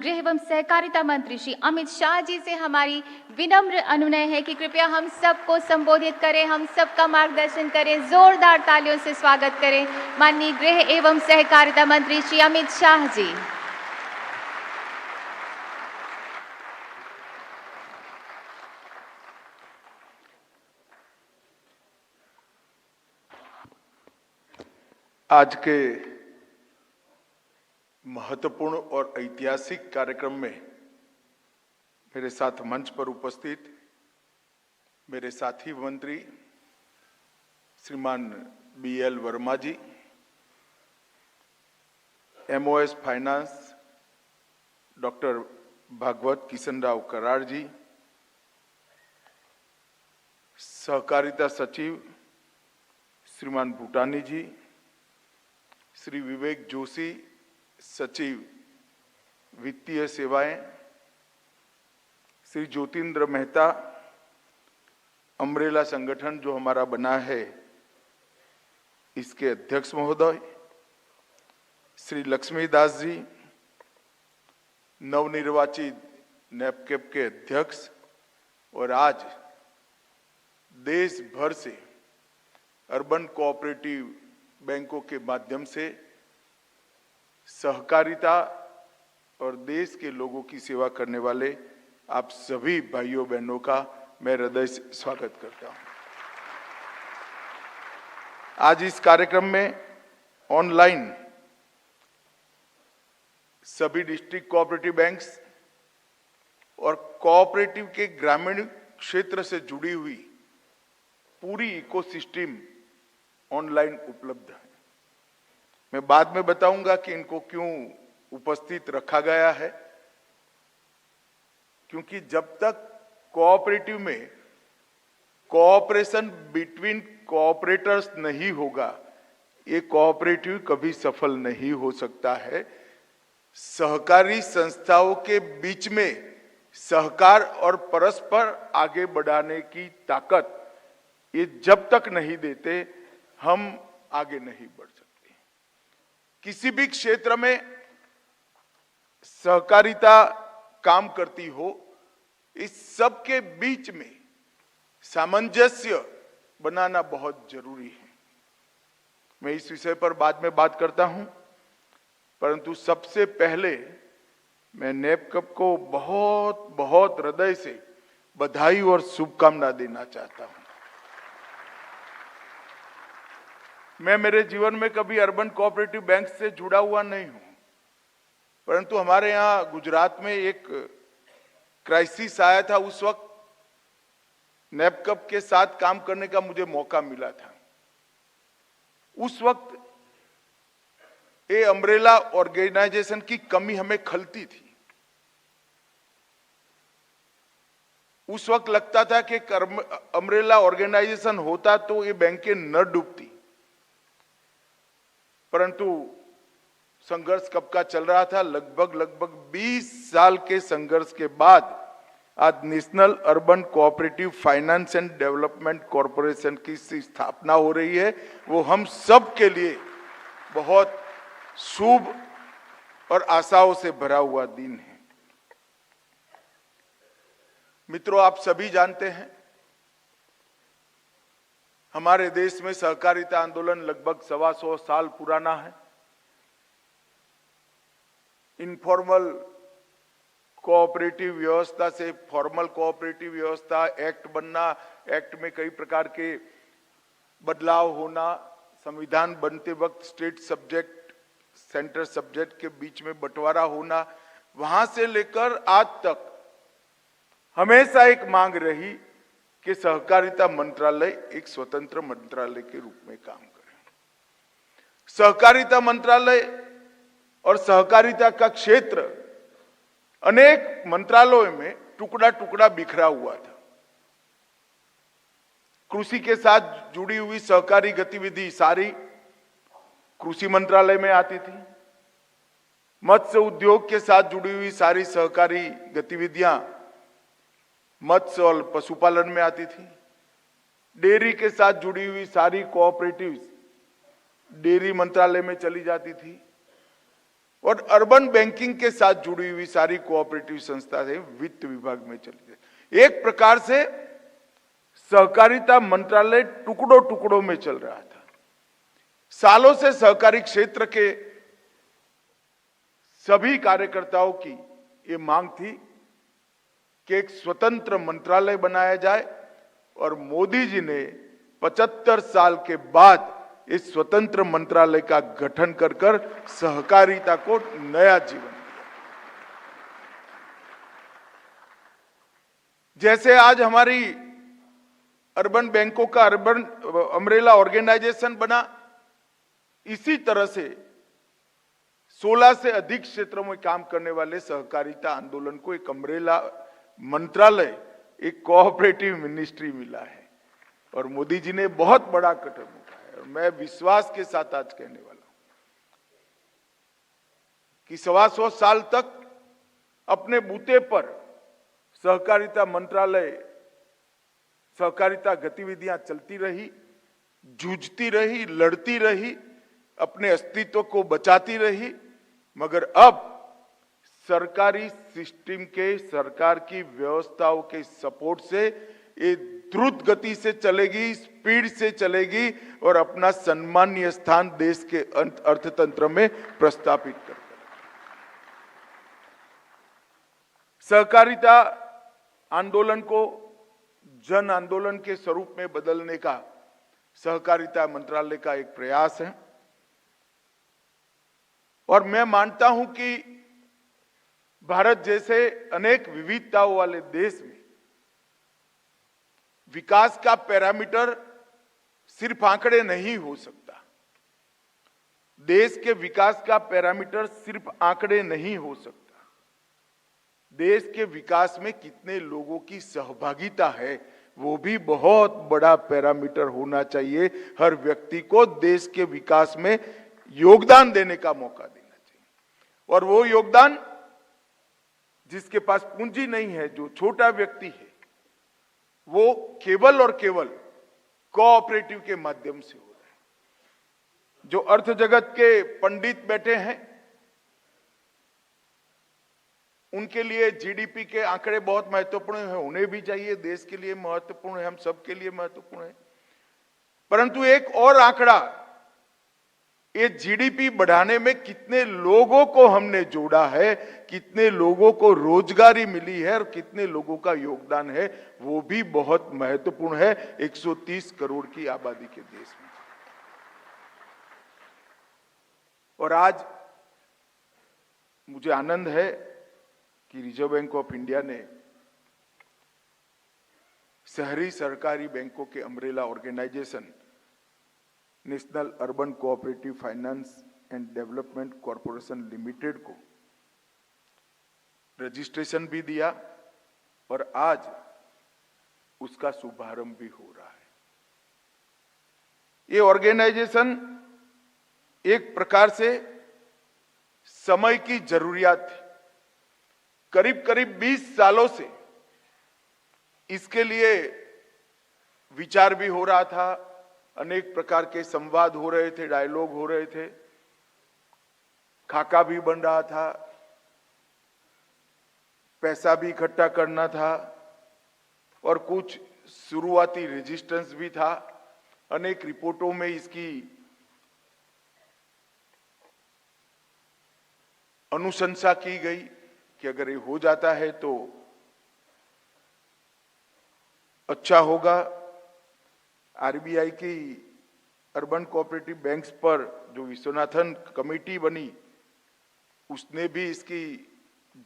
गृह एवं सहकारिता मंत्री श्री अमित शाह जी से हमारी विनम्र अनुनय है कि कृपया हम सबको संबोधित करें, हम सबका मार्गदर्शन करें, जोरदार तालियों से स्वागत करें माननीय गृह एवं सहकारिता मंत्री श्री अमित शाह जी। आज के महत्वपूर्ण और ऐतिहासिक कार्यक्रम में मेरे साथ मंच पर उपस्थित मेरे साथी मंत्री श्रीमान BL Verma ji, MOS finance doctor Bhagwat Kishan Rao Karad ji, सहकारिता सचिव श्रीमान भूटानी जी, श्री विवेक जोशी सचिव वित्तीय सेवाएं, श्री ज्योतिन्द्र मेहता अम्ब्रेला संगठन जो हमारा बना है इसके अध्यक्ष महोदय, श्री लक्ष्मीदास जी नवनिर्वाचित नेपकेप के अध्यक्ष, और आज देश भर से अर्बन कोऑपरेटिव बैंकों के माध्यम से सहकारिता और देश के लोगों की सेवा करने वाले आप सभी भाइयों बहनों का मैं हृदय से स्वागत करता हूं। आज इस कार्यक्रम में ऑनलाइन सभी डिस्ट्रिक्ट कोऑपरेटिव बैंक्स और कोऑपरेटिव के ग्रामीण क्षेत्र से जुड़ी हुई पूरी इकोसिस्टम ऑनलाइन उपलब्ध है। मैं बाद में बताऊंगा कि इनको क्यों उपस्थित रखा गया है, क्योंकि जब तक कोऑपरेटिव में कोऑपरेशन बिटवीन कोऑपरेटर्स नहीं होगा ये कोऑपरेटिव कभी सफल नहीं हो सकता है। सहकारी संस्थाओं के बीच में सहकार और परस्पर आगे बढ़ाने की ताकत ये जब तक नहीं देते हम आगे नहीं बढ़ सकते। किसी भी क्षेत्र में सहकारिता काम करती हो, इस सब के बीच में सामंजस्य बनाना बहुत जरूरी है। मैं इस विषय पर बाद में बात करता हूं, परंतु सबसे पहले मैं नेपकेप को बहुत बहुत हृदय से बधाई और शुभकामना देना चाहता हूं। मैं मेरे जीवन में कभी अर्बन कोऑपरेटिव बैंक से जुड़ा हुआ नहीं हूं, परंतु हमारे यहां गुजरात में एक क्राइसिस आया था, उस वक्त नेपकेप के साथ काम करने का मुझे मौका मिला था। उस वक्त ये अम्ब्रेला ऑर्गेनाइजेशन की कमी हमें खलती थी। उस वक्त लगता था कि अम्ब्रेला ऑर्गेनाइजेशन होता तो ये बैंकें न डूबती, परंतु संघर्ष कब का चल रहा था, लगभग 20 साल के संघर्ष के बाद आज national urban cooperative finance and development corporation की स्थापना हो रही है। वो हम सब के लिए बहुत शुभ और आशाओं से भरा हुआ दिन है। मित्रों, आप सभी जानते हैं हमारे देश में सहकारिता आंदोलन लगभग 125 साल पुराना है। इनफॉर्मल कोऑपरेटिव व्यवस्था से फॉर्मल कोऑपरेटिव व्यवस्था, एक्ट बनना, एक्ट में कई प्रकार के बदलाव होना, संविधान बनते वक्त स्टेट सब्जेक्ट सेंटर सब्जेक्ट के बीच में बंटवारा होना, वहां से लेकर आज तक हमेशा एक मांग रही कि सहकारिता मंत्रालय एक स्वतंत्र मंत्रालय के रूप में काम करे। सहकारिता मंत्रालय और सहकारिता का क्षेत्र अनेक मंत्रालयों में टुकड़ा टुकड़ा बिखरा हुआ था। कृषि के साथ जुड़ी हुई सहकारी गतिविधि सारी कृषि मंत्रालय में आती थी। मत्स्य उद्योग के साथ जुड़ी हुई सारी सहकारी गतिविधियां मत्स्य और पशुपालन में आती थी। डेयरी के साथ जुड़ी हुई सारी कोऑपरेटिव्स डेयरी मंत्रालय में चली जाती थी। और अर्बन बैंकिंग के साथ जुड़ी हुई सारी कोऑपरेटिव संस्थाएं वित्त विभाग में चली गई। एक प्रकार से सहकारिता मंत्रालय टुकड़ों टुकड़ों में चल रहा था। सालों से सहकारी क्षेत्र के सभी कार्यकर्ताओं की ये मांग थी कि एक स्वतंत्र मंत्रालय बनाया जाए और मोदी जी ने 75 साल के बाद इस स्वतंत्र मंत्रालय का गठन कर कर सहकारिता को नया जीवन दिया। जैसे आज हमारी अर्बन बैंकों का अर्बन अम्ब्रेला ऑर्गेनाइजेशन बना, इसी तरह से 16 से अधिक क्षेत्रों में काम करने वाले सहकारिता आंदोलन को एक अम्ब्रेला मंत्रालय, एक कोऑपरेटिव मिनिस्ट्री मिला है और मोदी जी ने बहुत बड़ा कदम उठाया। और मैं विश्वास के साथ आज कहने वाला हूं कि 125 साल तक अपने बूते पर सहकारिता मंत्रालय, सहकारिता गतिविधियां चलती रही, जूझती रही, लड़ती रही, अपने अस्तित्व को बचाती रही, मगर अब सरकारी सिस्टम के, सरकार की व्यवस्थाओं के सपोर्ट से ये द्रुत गति से चलेगी, स्पीड से चलेगी और अपना सम्मानीय स्थान देश के अर्थतंत्र में प्रस्थापित कर। सहकारिता आंदोलन को जन आंदोलन के स्वरूप में बदलने का सहकारिता मंत्रालय का एक प्रयास है और मैं मानता हूं कि भारत जैसे अनेक विविधताओं वाले देश में विकास का पैरामीटर सिर्फ आंकड़े नहीं हो सकता। देश के विकास का पैरामीटर सिर्फ आंकड़े नहीं हो सकता। देश के विकास में कितने लोगों की सहभागिता है वो भी बहुत बड़ा पैरामीटर होना चाहिए। हर व्यक्ति को देश के विकास में योगदान देने का मौका देना चाहिए और वो योगदान जिसके पास पूंजी नहीं है, जो छोटा व्यक्ति है, वो केवल और केवल कोऑपरेटिव के माध्यम से हो रहा है। जो अर्थ जगत के पंडित बैठे हैं उनके लिए जीडीपी के आंकड़े बहुत महत्वपूर्ण है, उन्हें भी चाहिए, देश के लिए महत्वपूर्ण है, हम सबके लिए महत्वपूर्ण है। परंतु एक और आंकड़ा, ये जीडीपी बढ़ाने में कितने लोगों को हमने जोड़ा है, कितने लोगों को रोजगारी मिली है और कितने लोगों का योगदान है, वो भी बहुत महत्वपूर्ण है 130 करोड़ की आबादी के देश में। और आज मुझे आनंद है कि रिजर्व बैंक ऑफ इंडिया ने शहरी सरकारी बैंकों के umbrella organisation national urban cooperative finance and development corporation limited को रजिस्ट्रेशन भी दिया और आज उसका शुभारंभ भी हो रहा है। ये ऑर्गेनाइजेशन एक प्रकार से समय की जरूरियात थी। करीब करीब 20 सालों से इसके लिए विचार भी हो रहा था, अनेक प्रकार के संवाद हो रहे थे, डायलॉग हो रहे थे, खाका भी बन रहा था, पैसा भी इकट्ठा करना था और कुछ शुरुआती रेजिस्टेंस भी था। अनेक रिपोर्टों में इसकी अनुशंसा की गई कि अगर ये हो जाता है तो अच्छा होगा। आरबीआई की अर्बन कोऑपरेटिव बैंक्स पर जो विश्वनाथन कमेटी बनी उसने भी इसकी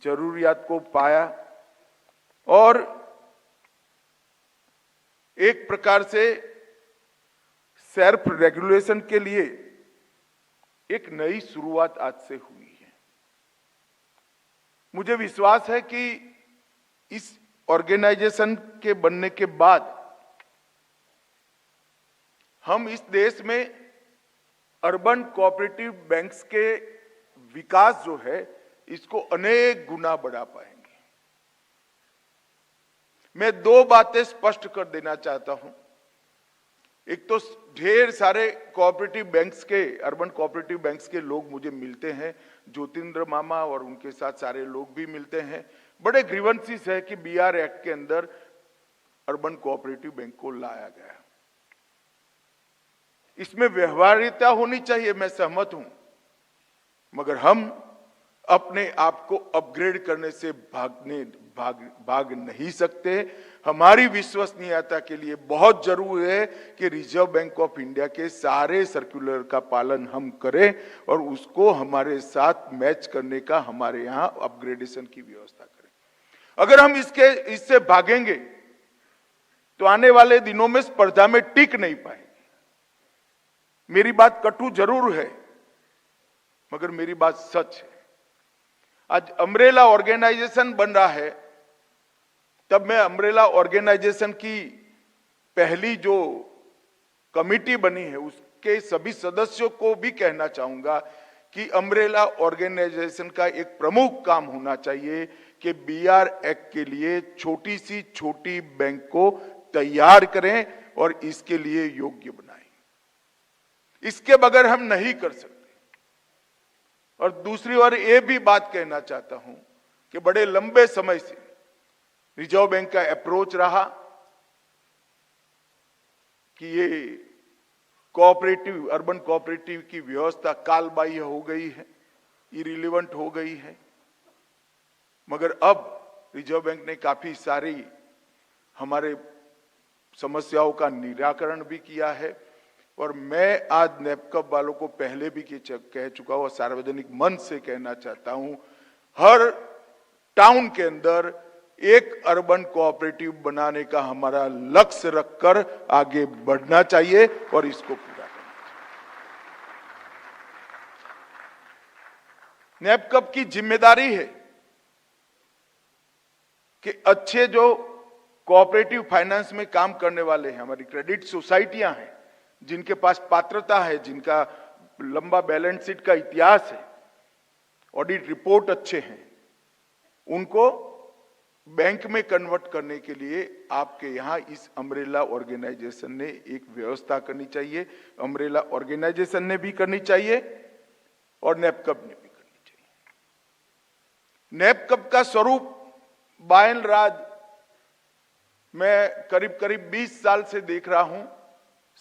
जरूरियात को पाया और एक प्रकार से सेल्फ रेगुलेशन के लिए एक नई शुरुआत आज से हुई है। मुझे विश्वास है कि इस ऑर्गेनाइजेशन के बनने के बाद हम इस देश में अर्बन कोऑपरेटिव बैंक्स के विकास जो है इसको अनेक गुना बढ़ा पाएंगे। मैं दो बातें स्पष्ट कर देना चाहता हूं। एक तो ढेर सारे कोऑपरेटिव बैंक्स के, अर्बन कोऑपरेटिव बैंक्स के लोग मुझे मिलते हैं, ज्योतिंद्र मामा और उनके साथ सारे लोग भी मिलते हैं। बड़े ग्रीवेंसेस है कि बीआर एक्ट के अंदर अर्बन कोऑपरेटिव बैंक को लाया गया। इसमें व्यवहार्यता होनी चाहिए, मैं सहमत हूं, मगर हम अपने आप को अपग्रेड करने से भाग नहीं सकते। हमारी विश्वसनीयता के लिए बहुत जरूरी है कि रिजर्व बैंक ऑफ इंडिया के सारे सर्कुलर का पालन हम करें और उसको हमारे साथ मैच करने का हमारे यहाँ अपग्रेडेशन की व्यवस्था करें। अगर हम इससे भागेंगे तो आने वाले दिनों में स्पर्धा में टिक नहीं पाएंगे। मेरी बात कटु जरूर है, मगर मेरी बात सच है। आज अम्ब्रेला ऑर्गेनाइजेशन बन रहा है, तब मैं अम्ब्रेला ऑर्गेनाइजेशन की पहली जो कमिटी बनी है उसके सभी सदस्यों को भी कहना चाहूंगा कि अम्ब्रेला ऑर्गेनाइजेशन का एक प्रमुख काम होना चाहिए कि बीआर एक्ट के लिए छोटी सी छोटी बैंक को तैयार करें और इसके लिए योग्य बनाएं। इसके बगैर हम नहीं कर सकते। और दूसरी ओर ये भी बात कहना चाहता हूं कि बड़े लंबे समय से रिजर्व बैंक का अप्रोच रहा कि ये कोऑपरेटिव, अर्बन कोऑपरेटिव की व्यवस्था कालबाह्य हो गई है, इरिलेवेंट हो गई है। मगर अब रिजर्व बैंक ने काफी सारी हमारे समस्याओं का निराकरण भी किया है। और मैं आज नेपकप वालों को पहले भी कह चुका हूं, सार्वजनिक मंच से कहना चाहता हूं, हर टाउन के अंदर एक अर्बन कोऑपरेटिव बनाने का हमारा लक्ष्य रखकर आगे बढ़ना चाहिए और इसको पूरा करना चाहिए। नेपकप की जिम्मेदारी है कि अच्छे जो कोऑपरेटिव फाइनेंस में काम करने वाले हैं, हमारी क्रेडिट सोसाइटियां हैं, जिनके पास पात्रता है, जिनका लंबा बैलेंस शीट का इतिहास है, ऑडिट रिपोर्ट अच्छे हैं, उनको बैंक में कन्वर्ट करने के लिए आपके यहां इस अम्ब्रेला ऑर्गेनाइजेशन ने एक व्यवस्था करनी चाहिए। अम्ब्रेला ऑर्गेनाइजेशन ने भी करनी चाहिए और नेपकप ने भी करनी चाहिए। नेपकप का स्वरूप बाय एंड लार्ज मैं करीब 20 साल से देख रहा हूं,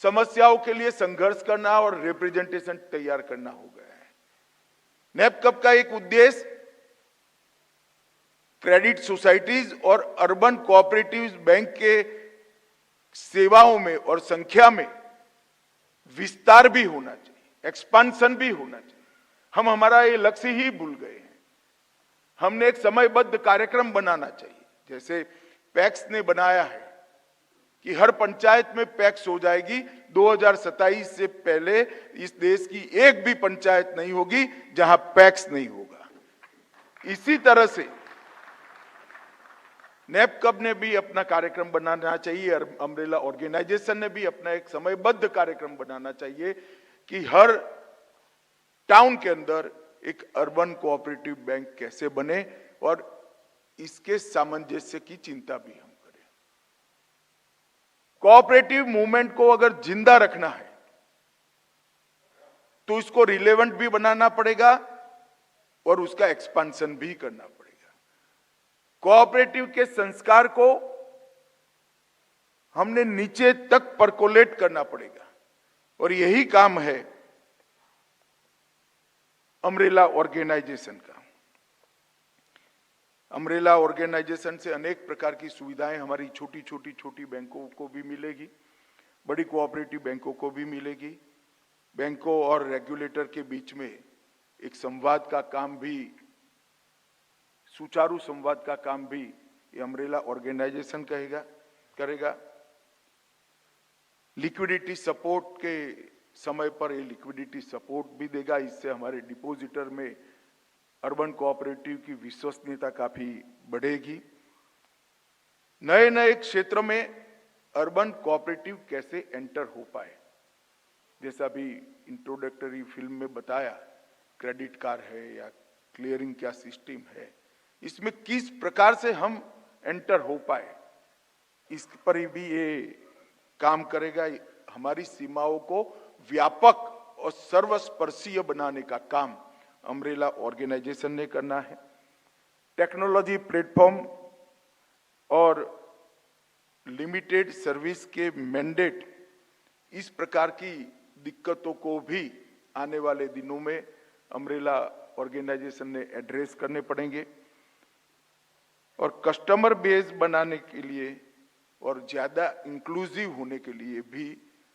समस्याओं के लिए संघर्ष करना और रिप्रेजेंटेशन तैयार करना हो गया है। नेपकप का एक उद्देश्य क्रेडिट सोसाइटीज और अर्बन कोऑपरेटिव्स बैंक के सेवाओं में और संख्या में विस्तार भी होना चाहिए, एक्सपांशन भी होना चाहिए। हम हमारा ये लक्ष्य ही भूल गए हैं। हमने एक समयबद्ध कार्यक्रम बनाना चाहिए, जैसे पैक्स ने बनाया है कि हर पंचायत में पैक्स हो जाएगी। 2027 से पहले इस देश की एक भी पंचायत नहीं होगी जहां पैक्स नहीं होगा। इसी तरह से नेपकप ने भी अपना कार्यक्रम बनाना चाहिए, अम्ब्रेला ऑर्गेनाइजेशन ने भी अपना एक समयबद्ध कार्यक्रम बनाना चाहिए कि हर टाउन के अंदर एक अर्बन कोऑपरेटिव बैंक कैसे बने और इसके सामंजस्य की चिंता भी हम करें। कोऑपरेटिव मूवमेंट को अगर जिंदा रखना है तो इसको रिलेवेंट भी बनाना पड़ेगा और उसका एक्सपांशन भी करना पड़ेगा। कोऑपरेटिव के संस्कार को हमने नीचे तक परकोलेट करना पड़ेगा और यही काम है अम्ब्रेला ऑर्गेनाइजेशन का। अम्ब्रेला ऑर्गेनाइजेशन से अनेक प्रकार की सुविधाएं हमारी छोटी बैंकों को भी मिलेगी, बड़ी कोऑपरेटिव बैंकों को भी मिलेगी। बैंकों और रेगुलेटर के बीच में एक संवाद का काम भी, सुचारू संवाद का काम भी ये अम्ब्रेला ऑर्गेनाइजेशन करेगा। लिक्विडिटी सपोर्ट के समय पर ये लिक्विडिटी सपोर्ट भी देगा। इससे हमारे डिपॉजिटर में अर्बन कोऑपरेटिव की विश्वसनीयता काफी बढ़ेगी। नए क्षेत्र में अर्बन कोऑपरेटिव कैसे एंटर हो पाए, जैसा भी इंट्रोडक्टरी फिल्म में बताया, क्रेडिट कार्ड है या क्लियरिंग क्या सिस्टम है, इसमें किस प्रकार से हम एंटर हो पाए, इस पर भी ये काम करेगा। हमारी सीमाओं को व्यापक और सर्वस्पर्शीय बनाने का काम अम्ब्रेला ऑर्गेनाइजेशन ने करना है। टेक्नोलॉजी प्लेटफॉर्म और लिमिटेड सर्विस के मैंडेट, इस प्रकार की दिक्कतों को भी आने वाले दिनों में अम्ब्रेला ऑर्गेनाइजेशन ने एड्रेस करने पड़ेंगे। और कस्टमर बेस बनाने के लिए और ज्यादा इंक्लूसिव होने के लिए भी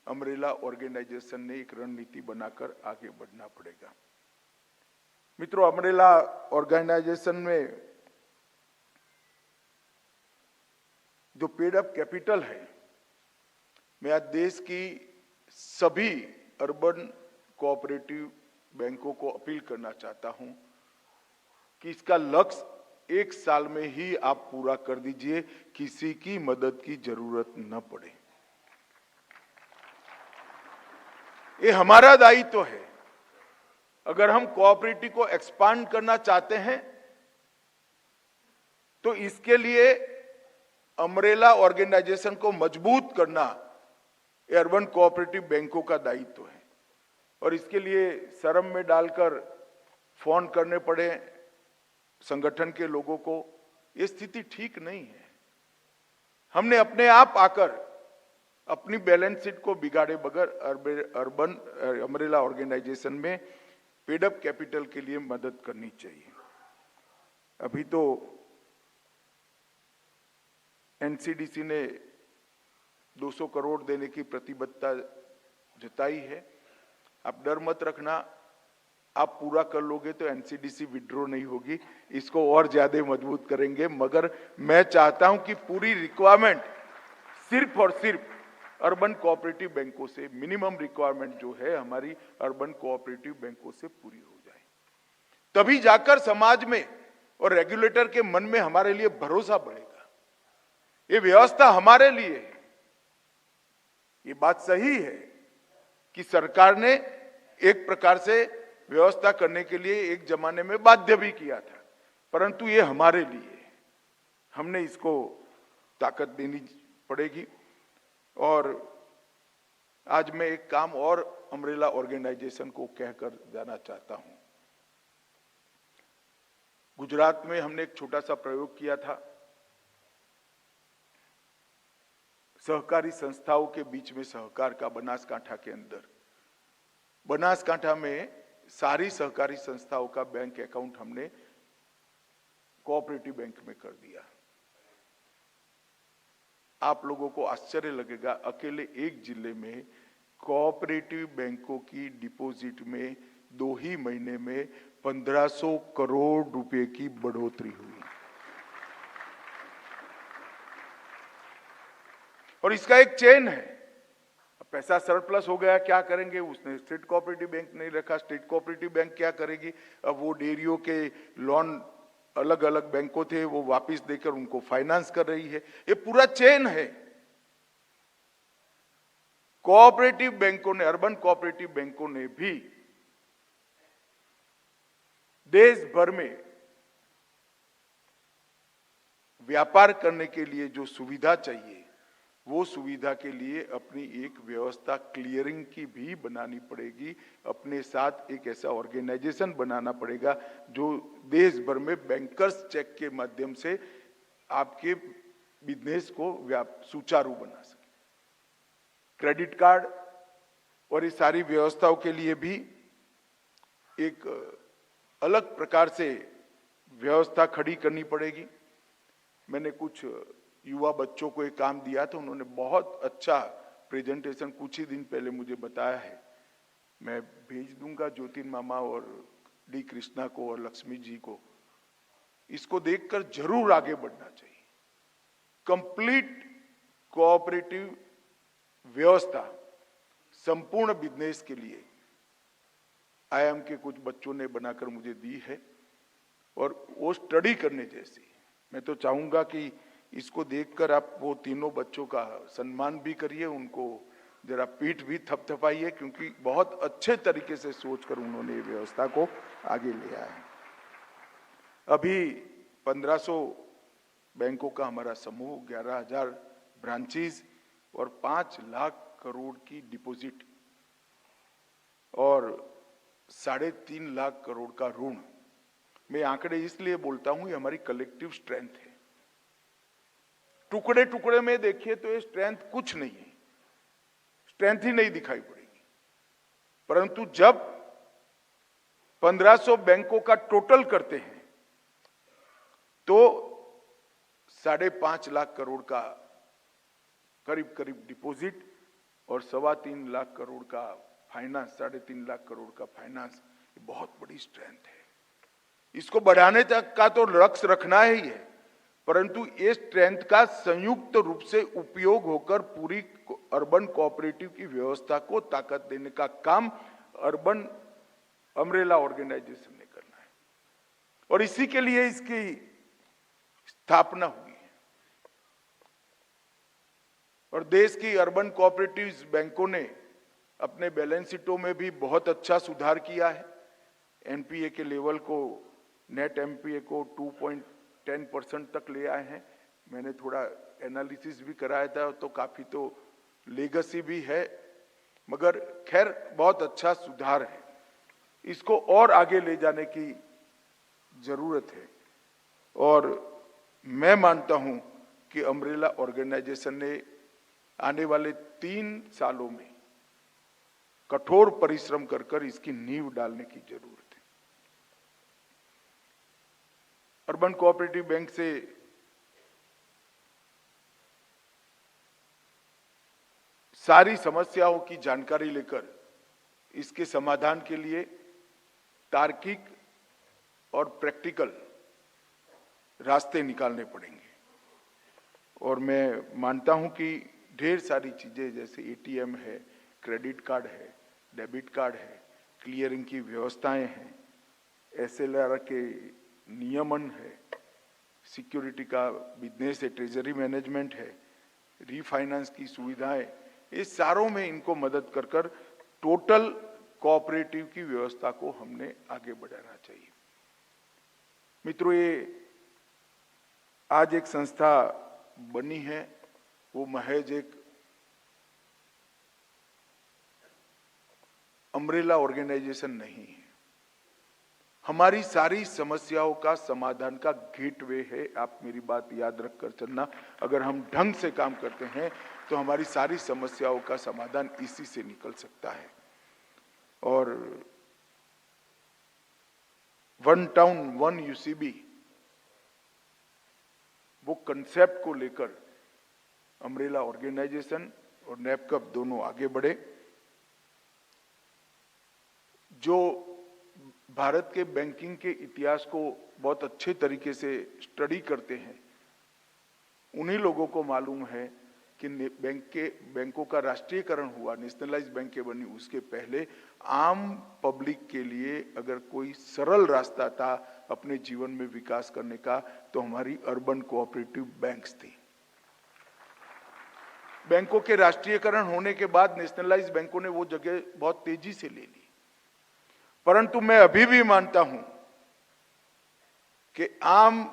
अम्ब्रेला ऑर्गेनाइजेशन ने एक रणनीति बनाकर आगे बढ़ना पड़ेगा। मित्रों, अम्ब्रेला ऑर्गेनाइजेशन में जो पेड अप कैपिटल है, मैं आज देश की सभी अर्बन कोऑपरेटिव बैंकों को अपील करना चाहता हूं कि इसका लक्ष्य 1 साल में ही आप पूरा कर दीजिए, किसी की मदद की जरूरत न पड़े। ये हमारा दायित्व है। अगर हम कोऑपरेटिव को एक्सपांड करना चाहते हैं तो इसके लिए अम्ब्रेला ऑर्गेनाइजेशन को मजबूत करना अर्बन कोऑपरेटिव बैंकों का दायित्व है। और इसके लिए शर्म में डालकर फोन करने पड़े संगठन के लोगों को, ये स्थिति ठीक नहीं है। हमने अपने आप आकर अपनी बैलेंस शीट को बिगाड़े बगैर अर्बन अम्ब्रेला ऑर्गेनाइजेशन में पेड अप कैपिटल के लिए मदद करनी चाहिए। अभी तो एनसीडीसी ने 200 करोड़ देने की प्रतिबद्धता जताई है। आप डर मत रखना, आप पूरा कर लोगे तो एनसीडीसी विड्रॉ नहीं होगी, इसको और ज्यादा मजबूत करेंगे। मगर मैं चाहता हूं कि पूरी रिक्वायरमेंट सिर्फ और सिर्फ अर्बन कोऑपरेटिव बैंकों से, मिनिमम रिक्वायरमेंट जो है हमारी अर्बन कोऑपरेटिव बैंकों से पूरी हो जाए, तभी जाकर समाज में और रेगुलेटर के मन में हमारे लिए भरोसा बढ़ेगा। ये व्यवस्था हमारे लिए है। ये बात सही है कि सरकार ने एक प्रकार से व्यवस्था करने के लिए एक जमाने में बाध्य भी किया था, परंतु ये हमारे लिए है। हमने इसको ताकत देनी पड़ेगी। और आज मैं एक काम और अम्ब्रेला ऑर्गेनाइजेशन को कहकर जाना चाहता हूं। गुजरात में हमने एक छोटा सा प्रयोग किया था। सहकारी संस्थाओं के बीच में सहकार का, बनासकांठा के अंदर, बनासकांठा में सारी सहकारी संस्थाओं का बैंक अकाउंट हमने कोऑपरेटिव बैंक में कर दिया। आप लोगों को आश्चर्य लगेगा, अकेले एक जिले में कोऑपरेटिव बैंकों की डिपॉजिट में 2 ही महीने में 1500 करोड़ रुपए की बढ़ोतरी हुई। और इसका एक चेन है। अब पैसा सरप्लस हो गया, क्या करेंगे? उसने स्टेट कोऑपरेटिव बैंक नहीं रखा, स्टेट कोऑपरेटिव बैंक क्या करेगी? अब वो डेयरियों के लोन अलग अलग बैंकों थे, वो वापस देकर उनको फाइनेंस कर रही है। ये पूरा चेन है। कोऑपरेटिव बैंकों ने, अर्बन कोऑपरेटिव बैंकों ने भी देश भर में व्यापार करने के लिए जो सुविधा चाहिए, वो सुविधा के लिए अपनी एक व्यवस्था क्लियरिंग की भी बनानी पड़ेगी। अपने साथ एक ऐसा ऑर्गेनाइजेशन बनाना पड़ेगा जो देश भर में बैंकर्स चेक के माध्यम से आपके बिजनेस को सुचारू बना सके। क्रेडिट कार्ड और इस सारी व्यवस्थाओं के लिए भी एक अलग प्रकार से व्यवस्था खड़ी करनी पड़ेगी। मैंने कुछ युवा बच्चों को एक काम दिया था, उन्होंने बहुत अच्छा प्रेजेंटेशन कुछ ही दिन पहले मुझे बताया है। मैं भेज दूंगा ज्योतिन मामा और डी कृष्णा को और लक्ष्मी जी को। इसको देखकर जरूर आगे बढ़ना चाहिए। कंप्लीट कोऑपरेटिव व्यवस्था संपूर्ण बिजनेस के लिए आईआईएम के कुछ बच्चों ने बनाकर मुझे दी है और वो स्टडी करने जैसी। मैं तो चाहूंगा कि इसको देखकर आप वो तीनों बच्चों का सम्मान भी करिए, उनको जरा पीठ भी थपथपाइए, क्योंकि बहुत अच्छे तरीके से सोचकर उन्होंने ये व्यवस्था को आगे ले आया है। अभी 1500 बैंकों का हमारा समूह, 11,000 ब्रांचेस और 5 लाख करोड़ की डिपॉजिट और 3.5 लाख करोड़ का ऋण। मैं आंकड़े इसलिए बोलता हूं, ये हमारी कलेक्टिव स्ट्रेंथ है। टुकड़े टुकड़े में देखिए तो ये स्ट्रेंथ कुछ नहीं है, स्ट्रेंथ ही नहीं दिखाई पड़ेगी। परंतु जब 1500 बैंकों का टोटल करते हैं तो 5.5 लाख करोड़ का करीब करीब डिपॉजिट और 3.25 लाख करोड़ का फाइनेंस, 3.5 लाख करोड़ का फाइनेंस, ये बहुत बड़ी स्ट्रेंथ है। इसको बढ़ाने तक का तो लक्ष्य रखना ही है, परंतु ये स्ट्रेंथ का संयुक्त रूप से उपयोग होकर पूरी अर्बन कोऑपरेटिव की व्यवस्था को ताकत देने का काम अर्बन अम्ब्रेला ऑर्गेनाइजेशन ने करना है और इसी के लिए इसकी स्थापना हुई है। और देश की अर्बन कोऑपरेटिव बैंकों ने अपने बैलेंस शीटों में भी बहुत अच्छा सुधार किया है। एनपीए के लेवल को, नेट एनपीए को 2.10% तक ले आए हैं। मैंने थोड़ा एनालिसिस भी कराया था, तो काफी तो लेगेसी भी है, मगर खैर बहुत अच्छा सुधार है। इसको और आगे ले जाने की जरूरत है और मैं मानता हूं कि अम्ब्रेला ऑर्गेनाइजेशन ने आने वाले 3 सालों में कठोर परिश्रम कर इसकी नींव डालने की जरूरत है। अर्बन कोऑपरेटिव बैंक से सारी समस्याओं की जानकारी लेकर इसके समाधान के लिए तार्किक और प्रैक्टिकल रास्ते निकालने पड़ेंगे। और मैं मानता हूं कि ढेर सारी चीजें जैसे एटीएम है, क्रेडिट कार्ड है, डेबिट कार्ड है, क्लियरिंग की व्यवस्थाएं हैं, एसएलआर के नियमन है, सिक्योरिटी का बिजनेस है, ट्रेजरी मैनेजमेंट है, रीफाइनेंस की सुविधाएं, ये सारों में इनको मदद कर टोटल कोऑपरेटिव की व्यवस्था को हमने आगे बढ़ाना चाहिए। मित्रों, ये आज एक संस्था बनी है, वो महज एक अम्ब्रेला ऑर्गेनाइजेशन नहीं है, हमारी सारी समस्याओं का समाधान का गेटवे है। आप मेरी बात याद रखकर चलना, अगर हम ढंग से काम करते हैं तो हमारी सारी समस्याओं का समाधान इसी से निकल सकता है। और वन टाउन वन यूसीबी, वो कंसेप्ट को लेकर अम्ब्रेला ऑर्गेनाइजेशन और नैपकप दोनों आगे बढ़े। जो भारत के बैंकिंग के इतिहास को बहुत अच्छे तरीके से स्टडी करते हैं, उन्हीं लोगों को मालूम है कि बैंकों का राष्ट्रीयकरण हुआ, नेशनलाइज बैंकें बनी, उसके पहले आम पब्लिक के लिए अगर कोई सरल रास्ता था अपने जीवन में विकास करने का, तो हमारी अर्बन कोऑपरेटिव बैंक्स थी। बैंकों के राष्ट्रीयकरण होने के बाद नेशनलाइज बैंकों ने वो जगह बहुत तेजी से ले ली। परंतु मैं अभी भी मानता हूं कि आम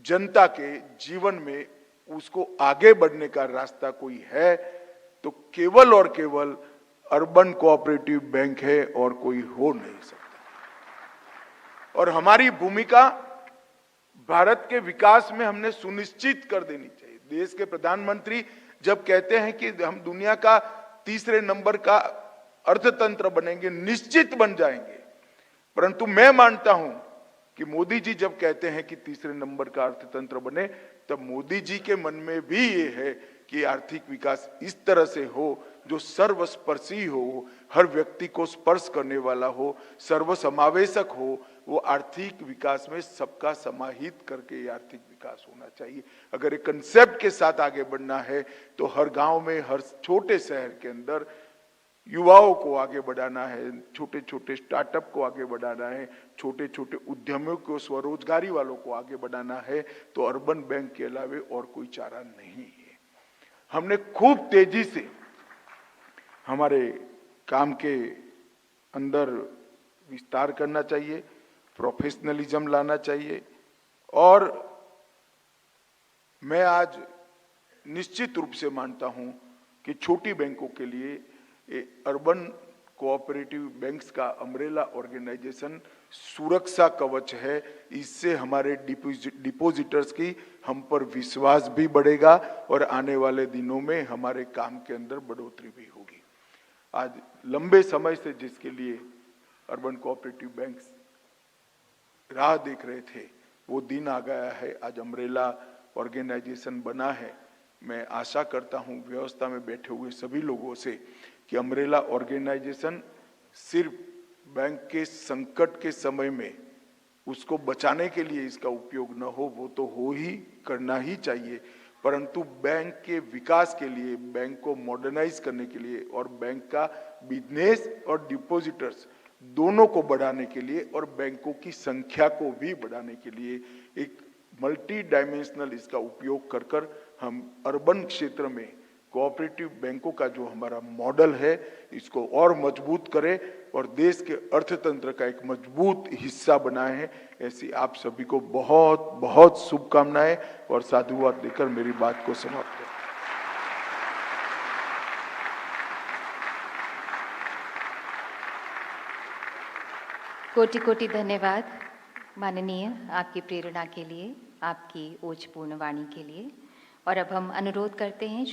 जनता के जीवन में उसको आगे बढ़ने का रास्ता कोई है तो केवल और केवल अर्बन कोऑपरेटिव बैंक है और कोई हो नहीं सकता। और हमारी भूमिका भारत के विकास में हमने सुनिश्चित कर देनी चाहिए। देश के प्रधानमंत्री जब कहते हैं कि हम दुनिया का 3रे नंबर का अर्थतंत्र बनेंगे, निश्चित बन जाएंगे, परंतु मैं मानता हूं कि मोदी जी जब कहते हैं कि 3रे नंबर का अर्थतंत्र बने, तब मोदी जी के मन में भी ये है कि आर्थिक विकास इस तरह से हो जो सर्वस्पर्शी हो, हर व्यक्ति को स्पर्श करने वाला हो, सर्वसमावेशक हो। वो आर्थिक विकास में सबका समाहित करके आर्थिक विकास होना चाहिए। अगर एक कंसेप्ट के साथ आगे बढ़ना है तो हर गांव में, हर छोटे शहर के अंदर युवाओं को आगे बढ़ाना है, छोटे छोटे स्टार्टअप को आगे बढ़ाना है, छोटे छोटे उद्यमियों को, स्वरोजगारी वालों को आगे बढ़ाना है, तो अर्बन बैंक के अलावे और कोई चारा नहीं है। हमने खूब तेजी से हमारे काम के अंदर विस्तार करना चाहिए, प्रोफेशनलिज्म लाना चाहिए। और मैं आज निश्चित रूप से मानता हूं कि छोटी बैंकों के लिए अर्बन कोऑपरेटिव बैंक्स का अम्ब्रेला ऑर्गेनाइजेशन सुरक्षा कवच है। इससे हमारे डिपॉजिटर्स की हम पर विश्वास भी बढ़ेगा और आने वाले दिनों में हमारे काम के अंदर बढ़ोतरी भी होगी। आज लंबे समय से जिसके लिए अर्बन कोऑपरेटिव बैंक्स राह देख रहे थे, वो दिन आ गया है। आज अम्ब्रेला ऑर्गेनाइजेशन बना है। मैं आशा करता हूं व्यवस्था में बैठे हुए सभी लोगों से कि अम्ब्रेला ऑर्गेनाइजेशन सिर्फ बैंक के संकट के समय में उसको बचाने के लिए इसका उपयोग न हो, वो तो हो ही, करना ही चाहिए, परंतु बैंक के विकास के लिए, बैंक को मॉडर्नाइज करने के लिए और बैंक का बिजनेस और डिपॉजिटर्स दोनों को बढ़ाने के लिए और बैंकों की संख्या को भी बढ़ाने के लिए एक मल्टी डायमेंशनल इसका उपयोग कर कर हम अर्बन क्षेत्र में कोऑपरेटिव बैंकों का जो हमारा मॉडल है इसको और मजबूत करें और देश के अर्थतंत्र का एक मजबूत हिस्सा बनाए हैं। ऐसी आप सभी को बहुत बहुत शुभकामनाएं और साधुवाद देकर मेरी बात को समाप्त करें। कोटि कोटि धन्यवाद माननीय, आपकी प्रेरणा के लिए, आपकी ओजपूर्ण वाणी के लिए। और अब हम अनुरोध करते हैं